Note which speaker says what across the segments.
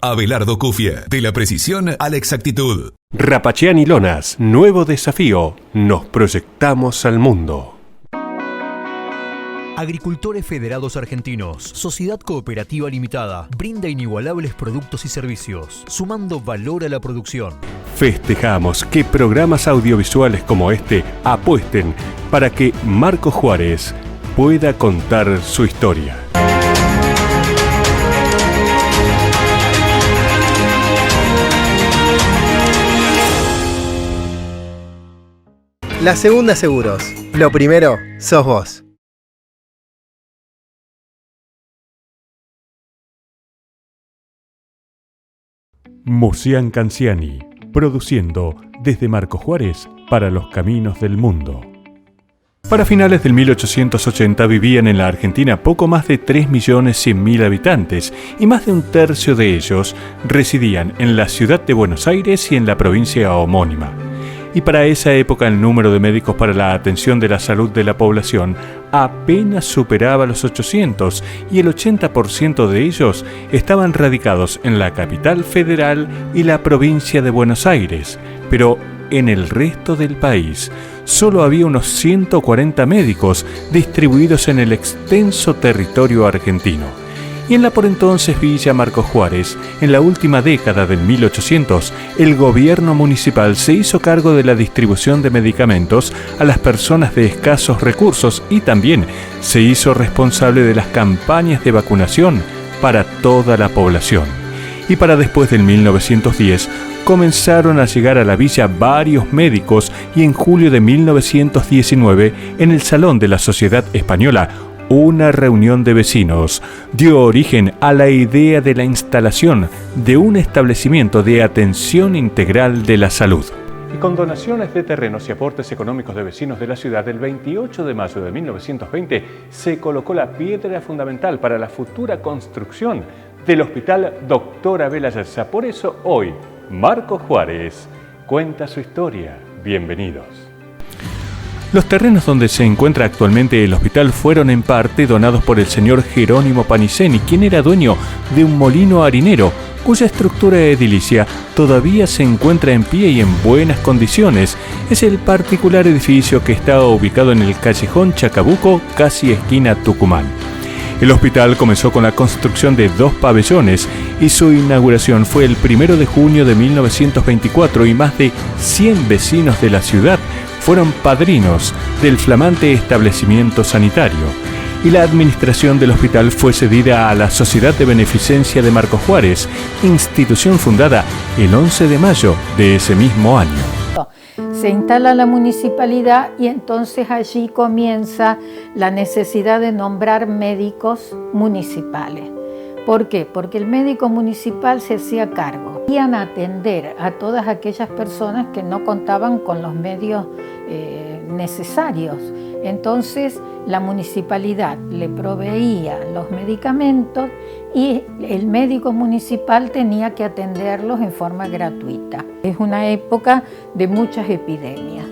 Speaker 1: Abelardo Cufia, de la precisión a la exactitud.
Speaker 2: Rapachiani Lonas, nuevo desafío. Nos proyectamos al mundo.
Speaker 3: Agricultores Federados Argentinos, Sociedad Cooperativa Limitada, brinda inigualables productos y servicios, sumando valor a la producción.
Speaker 2: Festejamos que programas audiovisuales como este apuesten para que Marco Juárez pueda contar su historia.
Speaker 4: La Segunda Seguros. Lo primero, sos vos.
Speaker 2: Musean Canciani, produciendo desde Marco Juárez para los caminos del mundo. Para finales del 1880 vivían en la Argentina poco más de 3.100.000 habitantes y más de un tercio de ellos residían en la ciudad de Buenos Aires y en la provincia homónima. Y para esa época el número de médicos para la atención de la salud de la población apenas superaba los 800 y el 80% de ellos estaban radicados en la capital federal y la provincia de Buenos Aires, pero en el resto del país solo había unos 140 médicos distribuidos en el extenso territorio argentino. Y en la por entonces Villa Marcos Juárez, en la última década del 1800, el gobierno municipal se hizo cargo de la distribución de medicamentos a las personas de escasos recursos y también se hizo responsable de las campañas de vacunación para toda la población. Y para después del 1910, comenzaron a llegar a la villa varios médicos y en julio de 1919, en el Salón de la Sociedad Española, una reunión de vecinos dio origen a la idea de la instalación de un establecimiento de atención integral de la salud. Y con donaciones de terrenos y aportes económicos de vecinos de la ciudad, el 28 de mayo de 1920 se colocó la piedra fundamental para la futura construcción del Hospital Dr. Abel Ayerza. Por eso hoy, Marco Juárez cuenta su historia. Bienvenidos. Los terrenos donde se encuentra actualmente el hospital fueron en parte donados por el señor Jerónimo Paniceni, quien era dueño de un molino harinero, cuya estructura edilicia todavía se encuentra en pie y en buenas condiciones. Es el particular edificio que está ubicado en el callejón Chacabuco, casi esquina Tucumán. El hospital comenzó con la construcción de 2 pabellones y su inauguración fue el 1 de junio de 1924 y más de 100 vecinos de la ciudad fueron padrinos del flamante establecimiento sanitario. Y la administración del hospital fue cedida a la Sociedad de Beneficencia de Marcos Juárez, institución fundada el 11 de mayo de ese mismo año.
Speaker 5: Se instala la municipalidad y entonces allí comienza la necesidad de nombrar médicos municipales. ¿Por qué? Porque el médico municipal se hacía cargo. Iban a atender a todas aquellas personas que no contaban con los medios necesarios. Entonces la municipalidad le proveía los medicamentos y el médico municipal tenía que atenderlos en forma gratuita. Es una época de muchas epidemias.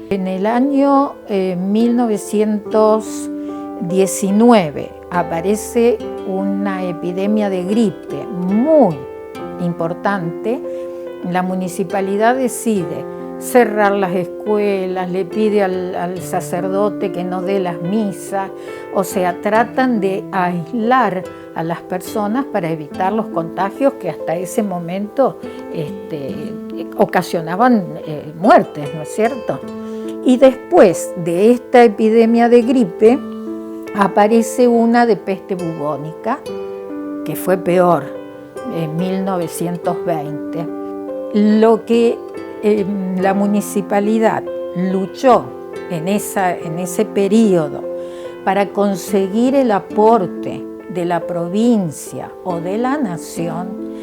Speaker 5: En el año 1919 aparece una epidemia de gripe muy importante. La municipalidad decide cerrar las escuelas, le pide al sacerdote que no dé las misas, o sea, tratan de aislar a las personas para evitar los contagios que hasta ese momento ocasionaban muertes, ¿no es cierto? Y después de esta epidemia de gripe aparece una de peste bubónica, que fue peor, en 1920. Lo que la municipalidad luchó en ese periodo para conseguir el aporte de la provincia o de la nación,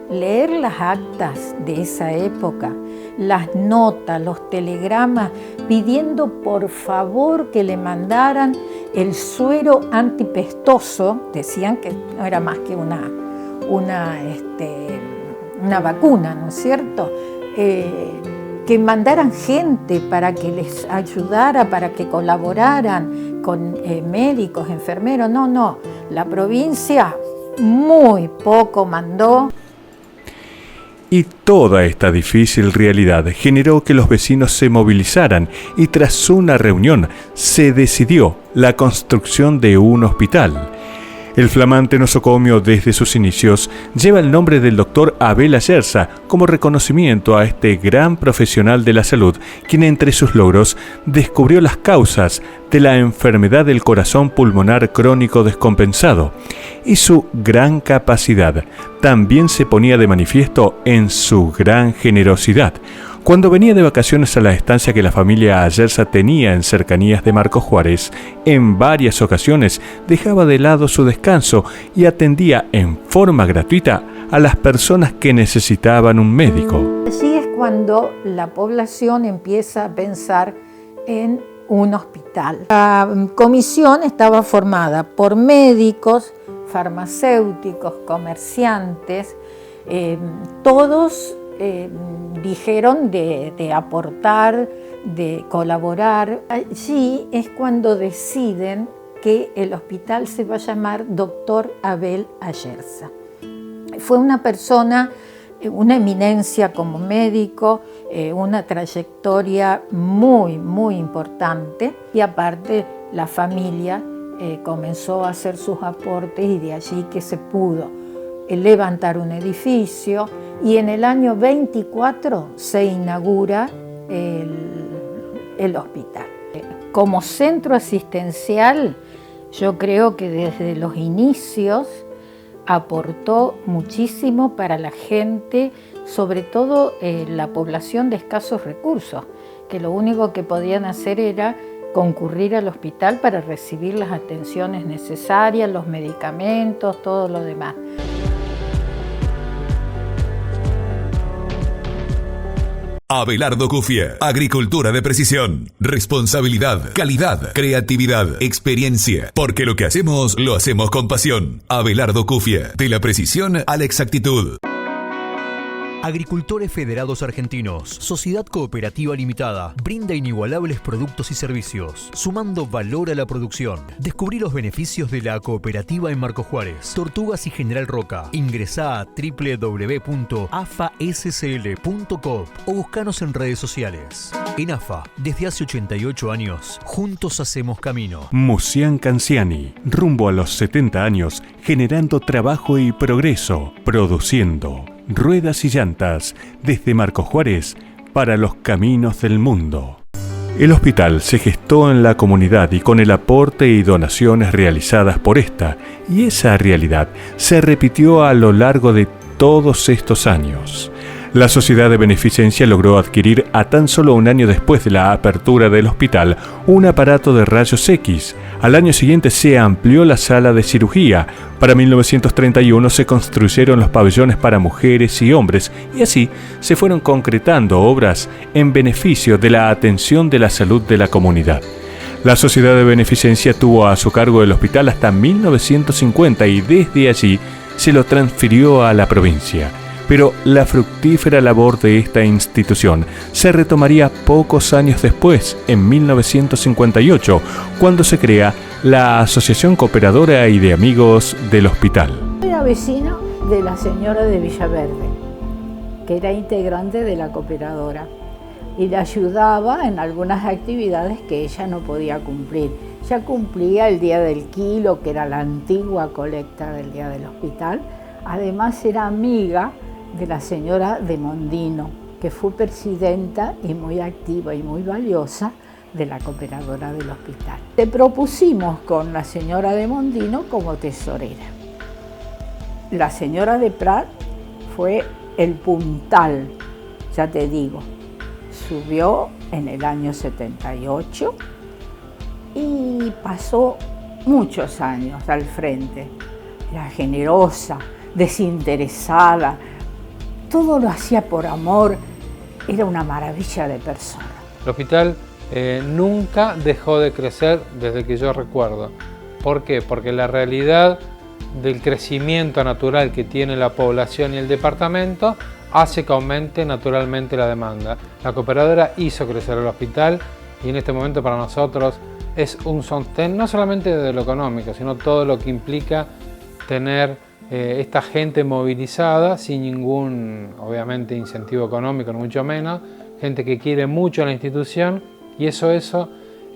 Speaker 5: leer las actas de esa época, las notas, los telegramas, pidiendo por favor que le mandaran el suero antipestoso, decían que no era más que una vacuna, ¿no es cierto? Que mandaran gente para que les ayudara, para que colaboraran con médicos, enfermeros. No, la provincia muy poco mandó.
Speaker 2: Y toda esta difícil realidad generó que los vecinos se movilizaran y tras una reunión se decidió la construcción de un hospital. El flamante nosocomio desde sus inicios lleva el nombre del doctor Abel Ayerza como reconocimiento a este gran profesional de la salud, quien entre sus logros descubrió las causas de la enfermedad del corazón pulmonar crónico descompensado, y su gran capacidad también se ponía de manifiesto en su gran generosidad. Cuando venía de vacaciones a la estancia que la familia Ayerza tenía en cercanías de Marcos Juárez, en varias ocasiones dejaba de lado su descanso y atendía en forma gratuita a las personas que necesitaban un médico.
Speaker 5: Así es cuando la población empieza a pensar en un hospital. La comisión estaba formada por médicos, farmacéuticos, comerciantes, todos dijeron de aportar, de colaborar. Allí es cuando deciden que el hospital se va a llamar Dr. Abel Ayerza. Fue una persona, una eminencia como médico, una trayectoria muy, muy importante, y aparte la familia comenzó a hacer sus aportes y de allí que se pudo levantar un edificio, y en el año 24 se inaugura el hospital. Como centro asistencial, yo creo que desde los inicios aportó muchísimo para la gente, sobre todo la población de escasos recursos, que lo único que podían hacer era concurrir al hospital para recibir las atenciones necesarias, los medicamentos, todo lo demás.
Speaker 1: Abelardo Cufia, agricultura de precisión, responsabilidad, calidad, creatividad, experiencia, porque lo que hacemos, lo hacemos con pasión. Abelardo Cufia, de la precisión a la exactitud.
Speaker 3: Agricultores Federados Argentinos, Sociedad Cooperativa Limitada, brinda inigualables productos y servicios, sumando valor a la producción. Descubrí los beneficios de la cooperativa en Marcos Juárez, Tortugas y General Roca. Ingresá a www.afascl.com o buscanos en redes sociales. En AFA, desde hace 88 años, juntos hacemos camino.
Speaker 2: Musian Canziani, rumbo a los 70 años, generando trabajo y progreso, produciendo ruedas y llantas desde Marcos Juárez para los caminos del mundo. El hospital se gestó en la comunidad y con el aporte y donaciones realizadas por esta, y esa realidad se repitió a lo largo de todos estos años. La Sociedad de Beneficencia logró adquirir a tan solo un año después de la apertura del hospital un aparato de rayos X. Al año siguiente se amplió la sala de cirugía. Para 1931 se construyeron los pabellones para mujeres y hombres, y así se fueron concretando obras en beneficio de la atención de la salud de la comunidad. La Sociedad de Beneficencia tuvo a su cargo el hospital hasta 1950 y desde allí se lo transfirió a la provincia. Pero la fructífera labor de esta institución se retomaría pocos años después, en 1958, cuando se crea la Asociación Cooperadora y de Amigos del Hospital.
Speaker 5: Era vecino de la señora de Villaverde, que era integrante de la cooperadora, y le ayudaba en algunas actividades que ella no podía cumplir. Ya cumplía el Día del Kilo, que era la antigua colecta del Día del Hospital. Además era amiga de la señora de Mondino, que fue presidenta y muy activa y muy valiosa de la cooperadora del hospital. Le propusimos con la señora de Mondino como tesorera. La señora de Prat fue el puntal, ya te digo, subió en el año 78 y pasó muchos años al frente. Era generosa, desinteresada, todo lo hacía por amor, era una maravilla de persona.
Speaker 6: El hospital nunca dejó de crecer desde que yo recuerdo. ¿Por qué? Porque la realidad del crecimiento natural que tiene la población y el departamento hace que aumente naturalmente la demanda. La cooperadora hizo crecer el hospital y en este momento para nosotros es un sostén no solamente de lo económico, sino todo lo que implica tener esta gente movilizada sin ningún, obviamente, incentivo económico, ni mucho menos, gente que quiere mucho a la institución, y eso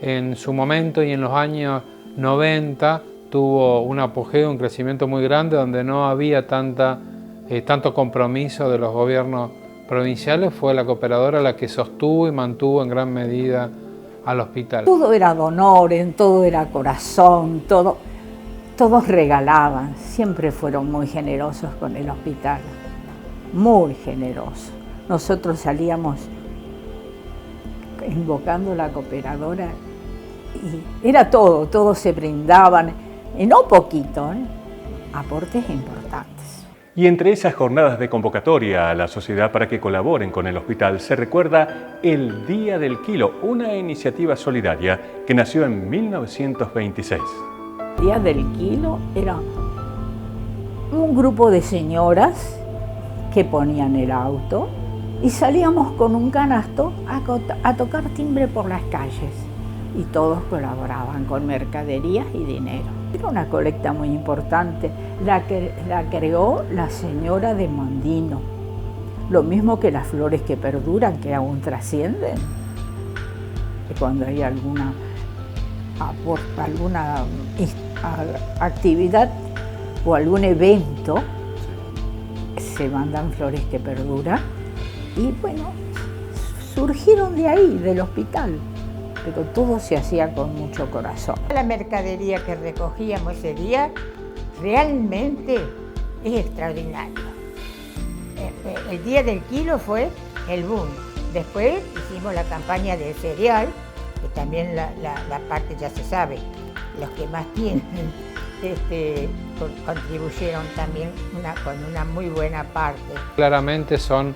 Speaker 6: en su momento y en los años 90 tuvo un apogeo, un crecimiento muy grande, donde no había tanto compromiso de los gobiernos provinciales. Fue la cooperadora la que sostuvo y mantuvo en gran medida al hospital.
Speaker 5: Todo era donores, todo era corazón, todos regalaban, siempre fueron muy generosos con el hospital, muy generosos. Nosotros salíamos invocando a la cooperadora y era todos se brindaban, y no poquito, aportes importantes.
Speaker 2: Y entre esas jornadas de convocatoria a la sociedad para que colaboren con el hospital se recuerda el Día del Kilo, una iniciativa solidaria que nació en 1926.
Speaker 5: El Día del Kilo era un grupo de señoras que ponían el auto y salíamos con un canasto a tocar timbre por las calles y todos colaboraban con mercaderías y dinero. Era una colecta muy importante, la creó la señora de Mondino, lo mismo que las flores que perduran, que aún trascienden. Y cuando hay alguna actividad o algún evento, se mandan flores que perduran y bueno, surgieron de ahí, del hospital, pero todo se hacía con mucho corazón.
Speaker 7: La mercadería que recogíamos ese día realmente es extraordinario. El Día del Kilo fue el boom. Después hicimos la campaña de cereal, que también la parte ya se sabe, los que más tienen contribuyeron también con una muy buena parte.
Speaker 6: Claramente son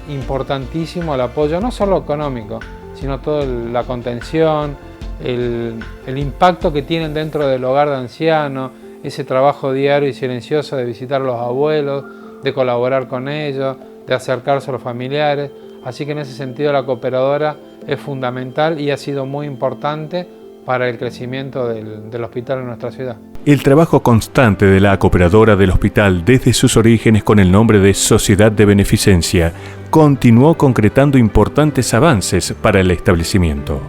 Speaker 6: importantísimo el apoyo, no solo económico, sino toda la contención, el impacto que tienen dentro del hogar de ancianos, ese trabajo diario y silencioso de visitar a los abuelos, de colaborar con ellos, de acercarse a los familiares. Así que en ese sentido la cooperadora es fundamental y ha sido muy importante para el crecimiento del hospital en nuestra ciudad.
Speaker 2: El trabajo constante de la cooperadora del hospital desde sus orígenes con el nombre de Sociedad de Beneficencia continuó concretando importantes avances para el establecimiento.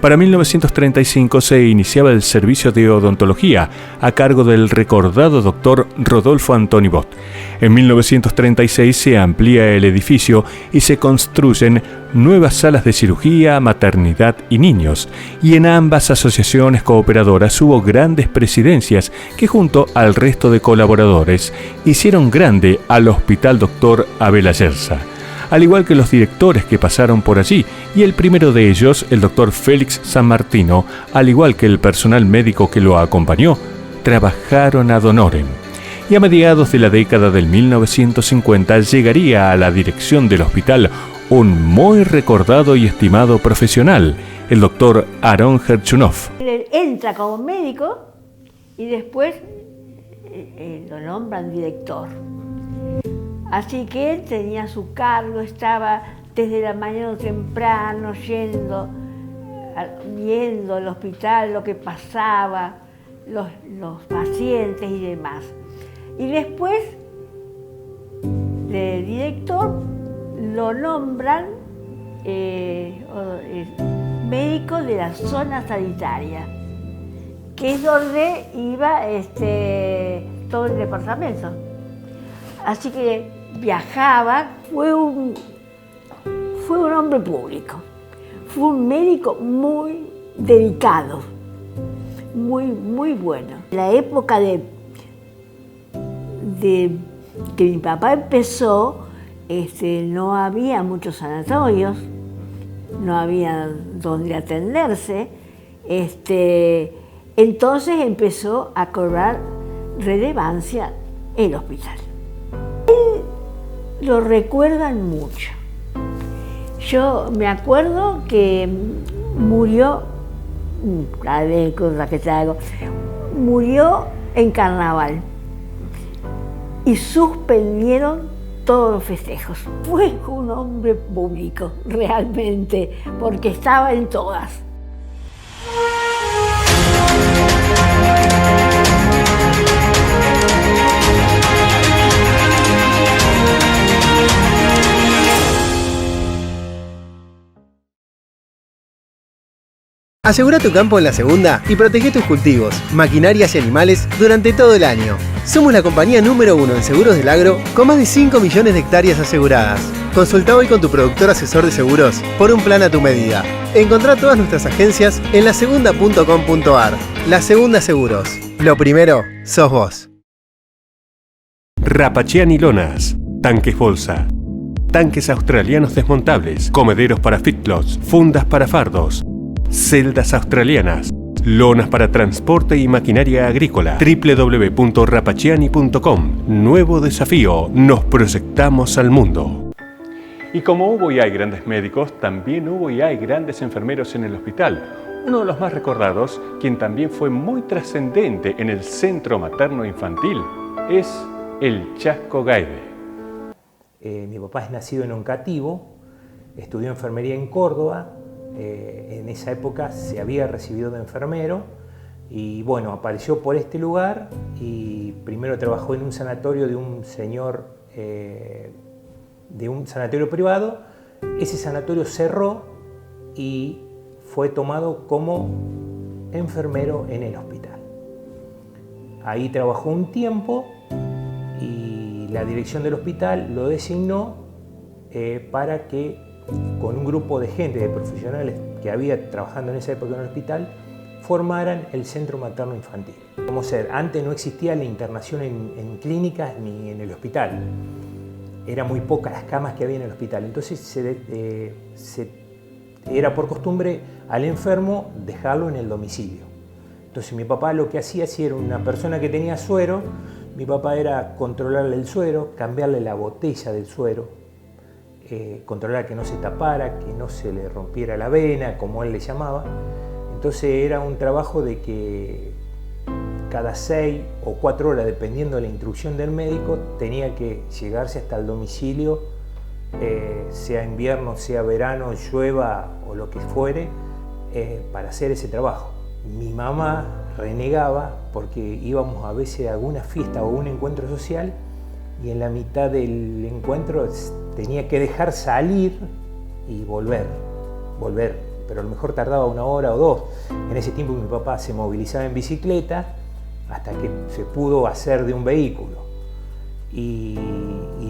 Speaker 2: Para 1935 se iniciaba el servicio de odontología a cargo del recordado doctor Rodolfo Antonibot. En 1936 se amplía el edificio y se construyen nuevas salas de cirugía, maternidad y niños. Y en ambas asociaciones cooperadoras hubo grandes presidencias que junto al resto de colaboradores hicieron grande al Hospital Dr. Abel Ayerza, al igual que los directores que pasaron por allí, y el primero de ellos, el doctor Félix San Martino, al igual que el personal médico que lo acompañó, trabajaron ad honorem. Y a mediados de la década del 1950 llegaría a la dirección del hospital un muy recordado y estimado profesional, el doctor Aarón Gerchunov.
Speaker 8: Entra como médico y después lo nombran director. Así que él tenía su cargo, estaba desde la mañana temprano viendo el hospital, lo que pasaba, los pacientes y demás. Y después de director lo nombran médico de la zona sanitaria, que es donde iba todo el departamento. Así que viajaba, fue un hombre público, fue un médico muy dedicado, muy bueno. En la época de que mi papá empezó, no había muchos sanatorios, no había donde atenderse, entonces empezó a cobrar relevancia el hospital. Lo recuerdan mucho. Yo me acuerdo que murió, murió en carnaval y suspendieron todos los festejos. Fue un hombre público, realmente, porque estaba en todas.
Speaker 4: Asegura tu campo en La Segunda y protege tus cultivos, maquinarias y animales durante todo el año. Somos la compañía número 1 en seguros del agro con más de 5 millones de hectáreas aseguradas. Consulta hoy con tu productor asesor de seguros por un plan a tu medida. Encontrá todas nuestras agencias en lasegunda.com.ar. La Segunda Seguros. Lo primero, sos vos.
Speaker 2: Rapachiani Lonas, tanques bolsa, tanques australianos desmontables, comederos para fitlots, fundas para fardos, celdas australianas, lonas para transporte y maquinaria agrícola. www.rapachiani.com. Nuevo desafío, nos proyectamos al mundo. Y como hubo y hay grandes médicos, también hubo y hay grandes enfermeros en el hospital. Uno de los más recordados, quien también fue muy trascendente en el centro materno-infantil, es el Chasco Gaide.
Speaker 9: Mi papá es nacido en Oncativo, estudió enfermería en Córdoba. En esa época se había recibido de enfermero y bueno, apareció por este lugar y primero trabajó en un sanatorio de un señor, de un sanatorio privado. Ese sanatorio cerró y fue tomado como enfermero en el hospital. Ahí trabajó un tiempo y la dirección del hospital lo designó para que con un grupo de gente, de profesionales que había trabajando en esa época en el hospital, formaran el centro materno infantil. Como ser, antes no existía la internación en clínicas ni en el hospital. Eran muy pocas las camas que había en el hospital. Entonces era por costumbre al enfermo dejarlo en el domicilio. Entonces mi papá lo que hacía, si era una persona que tenía suero, mi papá era controlarle el suero, cambiarle la botella del suero, controlar que no se tapara, que no se le rompiera la vena, como él le llamaba. Entonces era un trabajo de que cada 6 o 4 horas, dependiendo de la instrucción del médico, tenía que llegarse hasta el domicilio, sea invierno, sea verano, llueva o lo que fuere, para hacer ese trabajo. Mi mamá renegaba porque íbamos a veces a alguna fiesta o un encuentro social y en la mitad del encuentro tenía que dejar salir y volver, pero a lo mejor tardaba 1 hora o 2. En ese tiempo mi papá se movilizaba en bicicleta hasta que se pudo hacer de un vehículo. Y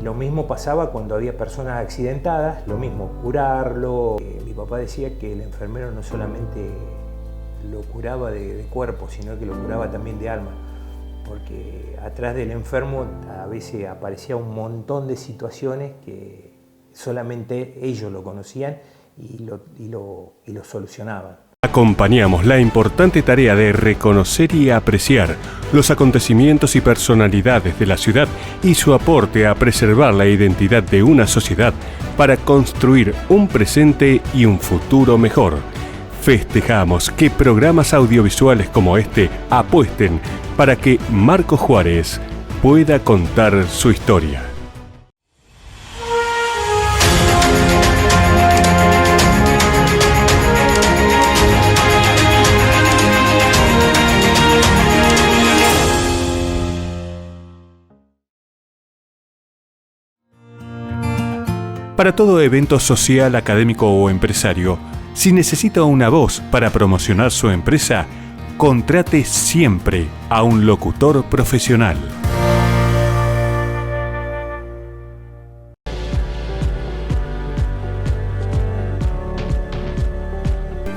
Speaker 9: lo mismo pasaba cuando había personas accidentadas, lo mismo, curarlo. Mi papá decía que el enfermero no solamente lo curaba de cuerpo, sino que lo curaba también de alma, porque atrás del enfermo a veces aparecía un montón de situaciones que solamente ellos lo conocían y lo solucionaban.
Speaker 2: Acompañamos la importante tarea de reconocer y apreciar los acontecimientos y personalidades de la ciudad y su aporte a preservar la identidad de una sociedad para construir un presente y un futuro mejor. Festejamos que programas audiovisuales como este apuesten para que Marcos Juárez pueda contar su historia. Para todo evento social, académico o empresario, si necesita una voz para promocionar su empresa, contrate siempre a un locutor profesional.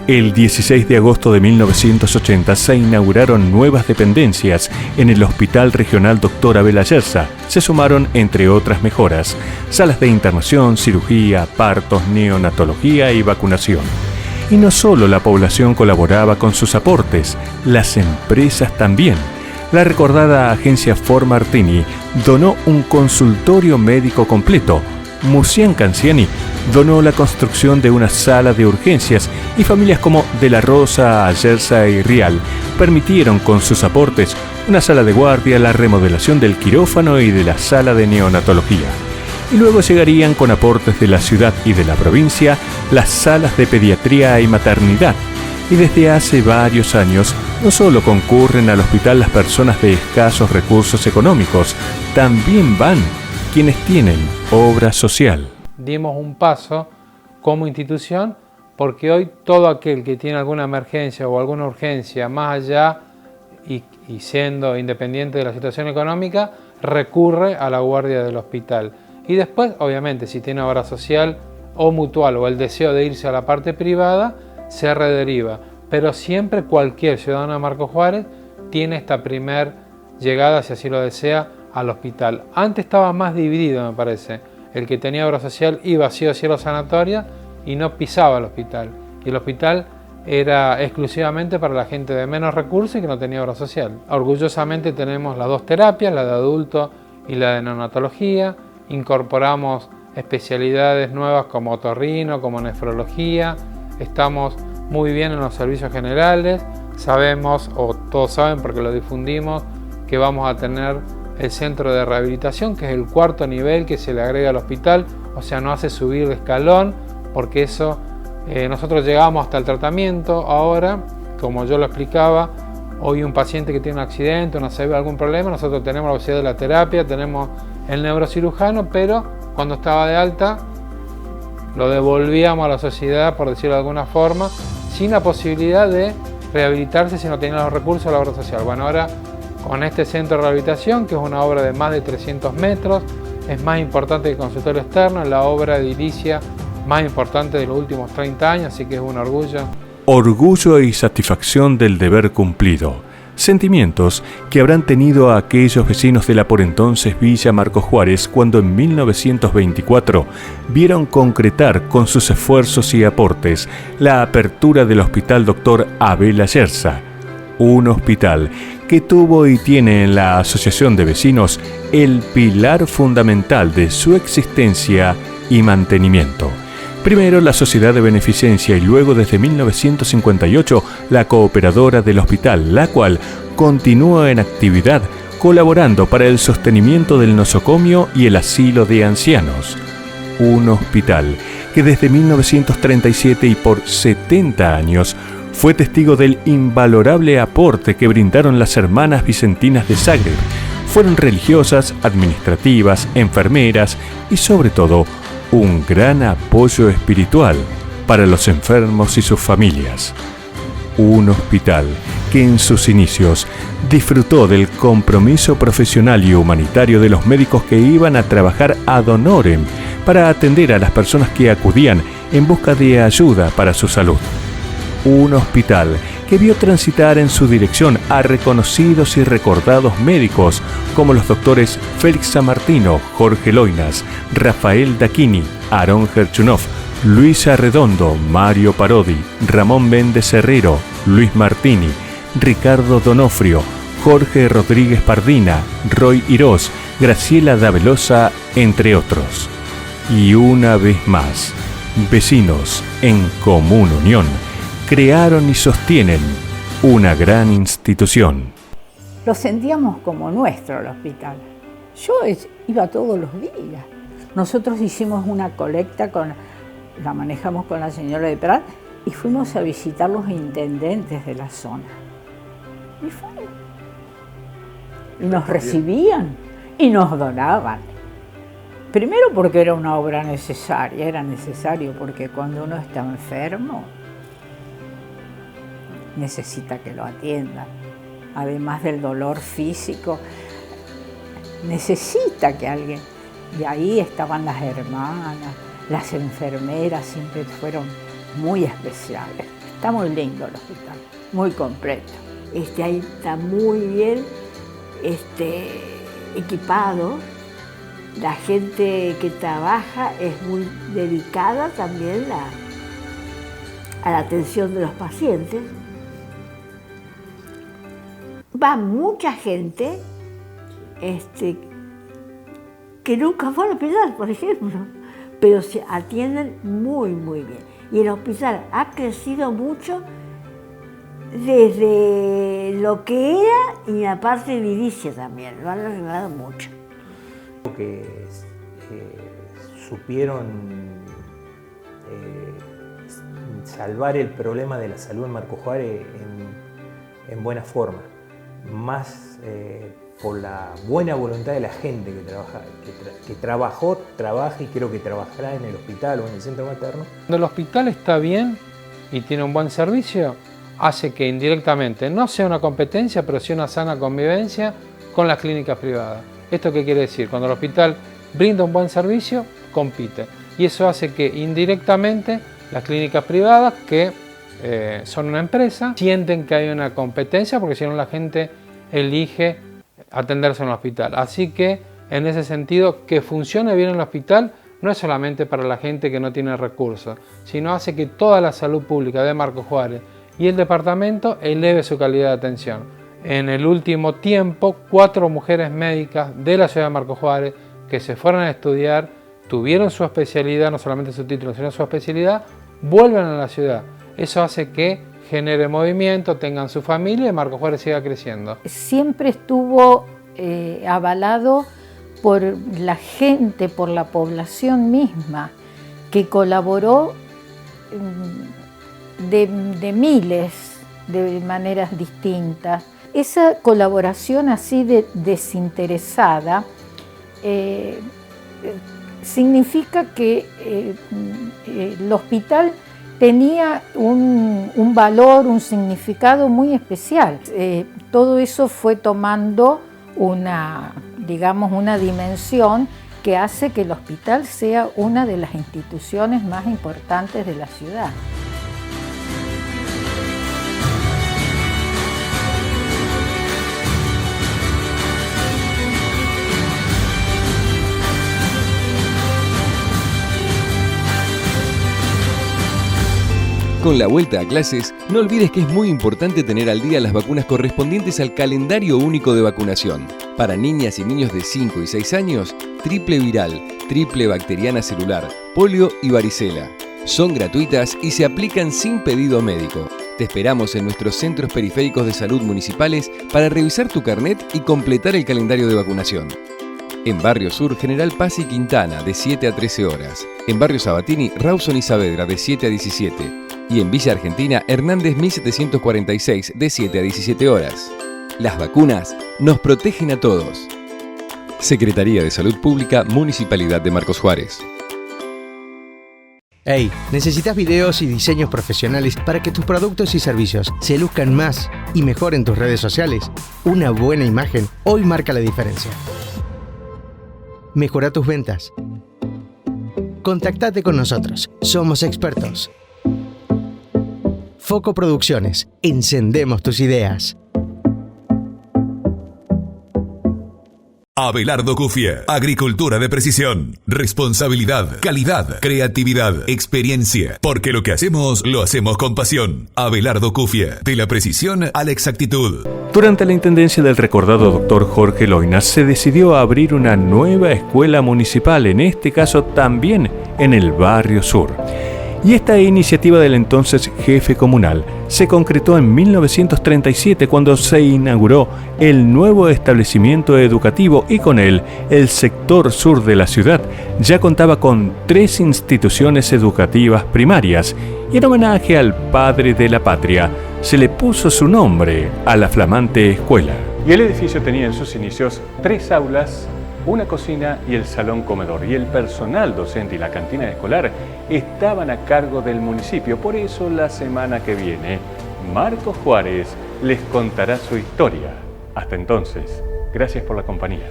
Speaker 2: El 16 de agosto de 1980 se inauguraron nuevas dependencias en el Hospital Regional Dr. Abel Ayerza. Se sumaron, entre otras mejoras, salas de internación, cirugía, partos, neonatología y vacunación. Y no solo la población colaboraba con sus aportes, las empresas también. La recordada agencia Ford Martini donó un consultorio médico completo. Mucián Canciani donó la construcción de una sala de urgencias y familias como De la Rosa, Ayerza y Rial permitieron con sus aportes una sala de guardia, la remodelación del quirófano y de la sala de neonatología. Y luego llegarían con aportes de la ciudad y de la provincia las salas de pediatría y maternidad. Y desde hace varios años no solo concurren al hospital las personas de escasos recursos económicos, también van quienes tienen obra social.
Speaker 6: Dimos un paso como institución porque hoy todo aquel que tiene alguna emergencia o alguna urgencia más allá y siendo independiente de la situación económica, recurre a la guardia del hospital. Y después, obviamente, si tiene obra social o mutual o el deseo de irse a la parte privada, se rederiva. Pero siempre cualquier ciudadano de Marcos Juárez tiene esta primer llegada, si así lo desea, al hospital. Antes estaba más dividido, me parece. El que tenía obra social iba sí o sí a los sanatorios y no pisaba el hospital. Y el hospital era exclusivamente para la gente de menos recursos y que no tenía obra social. Orgullosamente tenemos las dos terapias, la de adulto y la de neonatología. Incorporamos especialidades nuevas como otorrino, como nefrología. Estamos muy bien en los servicios generales. Sabemos, o todos saben porque lo difundimos, que vamos a tener el centro de rehabilitación, que es el cuarto nivel que se le agrega al hospital, o sea, no hace subir de escalón, porque eso, nosotros llegamos hasta el tratamiento. Ahora, como yo lo explicaba, hoy un paciente que tiene un accidente, no sabe algún problema, nosotros tenemos la posibilidad de la terapia, tenemos el neurocirujano, pero cuando estaba de alta lo devolvíamos a la sociedad, por decirlo de alguna forma, sin la posibilidad de rehabilitarse si no tenía los recursos de la obra social. Bueno, ahora con este centro de rehabilitación, que es una obra de más de 300 metros, es más importante que el consultorio externo, es la obra edilicia más importante de los últimos 30 años, así que es un orgullo.
Speaker 2: Orgullo y satisfacción del deber cumplido. Sentimientos que habrán tenido aquellos vecinos de la por entonces Villa Marcos Juárez cuando en 1924 vieron concretar con sus esfuerzos y aportes la apertura del Hospital Dr. Abel Ayerza, un hospital que tuvo y tiene en la Asociación de Vecinos el pilar fundamental de su existencia y mantenimiento. Primero la Sociedad de Beneficencia y luego desde 1958 la Cooperadora del Hospital, la cual continúa en actividad colaborando para el sostenimiento del nosocomio y el asilo de ancianos. Un hospital que desde 1937 y por 70 años fue testigo del invalorable aporte que brindaron las hermanas vicentinas de Zagreb. Fueron religiosas, administrativas, enfermeras y sobre todo un gran apoyo espiritual para los enfermos y sus familias. Un hospital que en sus inicios disfrutó del compromiso profesional y humanitario de los médicos que iban a trabajar ad honorem para atender a las personas que acudían en busca de ayuda para su salud. Un hospital que vio transitar en su dirección a reconocidos y recordados médicos como los doctores Félix Sammartino, Jorge Loinas, Rafael Daquini, Aarón Gerchunov, Luis Arredondo, Mario Parodi, Ramón Méndez Herrero, Luis Martini, Ricardo Donofrio, Jorge Rodríguez Pardina, Roy Irós, Graciela Davelosa, entre otros. Y una vez más, vecinos en común unión crearon y sostienen una gran institución.
Speaker 5: Lo sentíamos como nuestro el hospital. Yo iba todos los días. Nosotros hicimos una colecta, la manejamos con la señora de Prat y fuimos a visitar los intendentes de la zona. Y nos recibían y nos donaban. Primero porque era una obra necesaria, era necesario porque cuando uno está enfermo necesita que lo atiendan. Además del dolor físico, necesita que alguien... Y ahí estaban las hermanas, las enfermeras, siempre fueron muy especiales. Está muy lindo el hospital, muy completo.
Speaker 8: Ahí está muy bien equipado. La gente que trabaja es muy dedicada también a la atención de los pacientes. Va mucha gente que nunca fue al hospital, por ejemplo, pero se atienden muy, muy bien. Y el hospital ha crecido mucho desde lo que era y la parte edilicia también, lo han arreglado mucho.
Speaker 9: Que supieron salvar el problema de la salud en Marcos Juárez en buena forma, más por la buena voluntad de la gente que trabaja, que trabajó, trabaja y creo que trabajará en el hospital o en el centro materno.
Speaker 6: Cuando el hospital está bien, y tiene un buen servicio, hace que indirectamente no sea una competencia, pero sí una sana convivencia con las clínicas privadas. ¿Esto qué quiere decir? Cuando el hospital brinda un buen servicio, compite. Y eso hace que indirectamente las clínicas privadas, que son una empresa, sienten que hay una competencia, porque si no la gente elige atenderse en el hospital. Así que en ese sentido, que funcione bien el hospital no es solamente para la gente que no tiene recursos, sino hace que toda la salud pública de Marcos Juárez y el departamento eleve su calidad de atención. En el último tiempo, 4 mujeres médicas de la ciudad de Marcos Juárez que se fueron a estudiar, tuvieron su especialidad, no solamente su título, sino su especialidad, vuelven a la ciudad. Eso hace que genere movimiento, tengan su familia y Marcos Juárez siga creciendo.
Speaker 5: Siempre estuvo avalado por la gente, por la población misma, que colaboró de miles de maneras distintas. Esa colaboración así desinteresada significa que el hospital tenía un valor, un significado muy especial. Todo eso fue tomando una dimensión que hace que el hospital sea una de las instituciones más importantes de la ciudad.
Speaker 10: Con la vuelta a clases, no olvides que es muy importante tener al día las vacunas correspondientes al calendario único de vacunación. Para niñas y niños de 5 y 6 años, triple viral, triple bacteriana celular, polio y varicela. Son gratuitas y se aplican sin pedido médico. Te esperamos en nuestros centros periféricos de salud municipales para revisar tu carnet y completar el calendario de vacunación. En Barrio Sur, General Paz y Quintana, de 7 a 13 horas. En Barrio Sabatini, Rawson y Saavedra, de 7 a 17. Y en Villa Argentina, Hernández 1746, de 7 a 17 horas. Las vacunas nos protegen a todos. Secretaría de Salud Pública, Municipalidad de Marcos Juárez.
Speaker 11: Hey, ¿necesitas videos y diseños profesionales para que tus productos y servicios se luzcan más y mejor en tus redes sociales? Una buena imagen hoy marca la diferencia. Mejora tus ventas. Contactate con nosotros. Somos expertos. Foco Producciones. Encendemos tus ideas.
Speaker 1: Abelardo Cufie, agricultura de precisión, responsabilidad, calidad, creatividad, experiencia, porque lo que hacemos, lo hacemos con pasión. Abelardo Cufie, de la precisión a la exactitud.
Speaker 2: Durante la intendencia del recordado doctor Jorge Loinas se decidió abrir una nueva escuela municipal, en este caso también en el Barrio Sur. Y esta iniciativa del entonces jefe comunal se concretó en 1937 cuando se inauguró el nuevo establecimiento educativo y con él el sector sur de la ciudad ya contaba con 3 instituciones educativas primarias y en homenaje al padre de la patria se le puso su nombre a la flamante escuela. Y el edificio tenía en sus inicios 3 aulas, una cocina y el salón comedor, y el personal docente y la cantina escolar estaban a cargo del municipio. Por eso la semana que viene, Marcos Juárez les contará su historia. Hasta entonces, gracias por la compañía.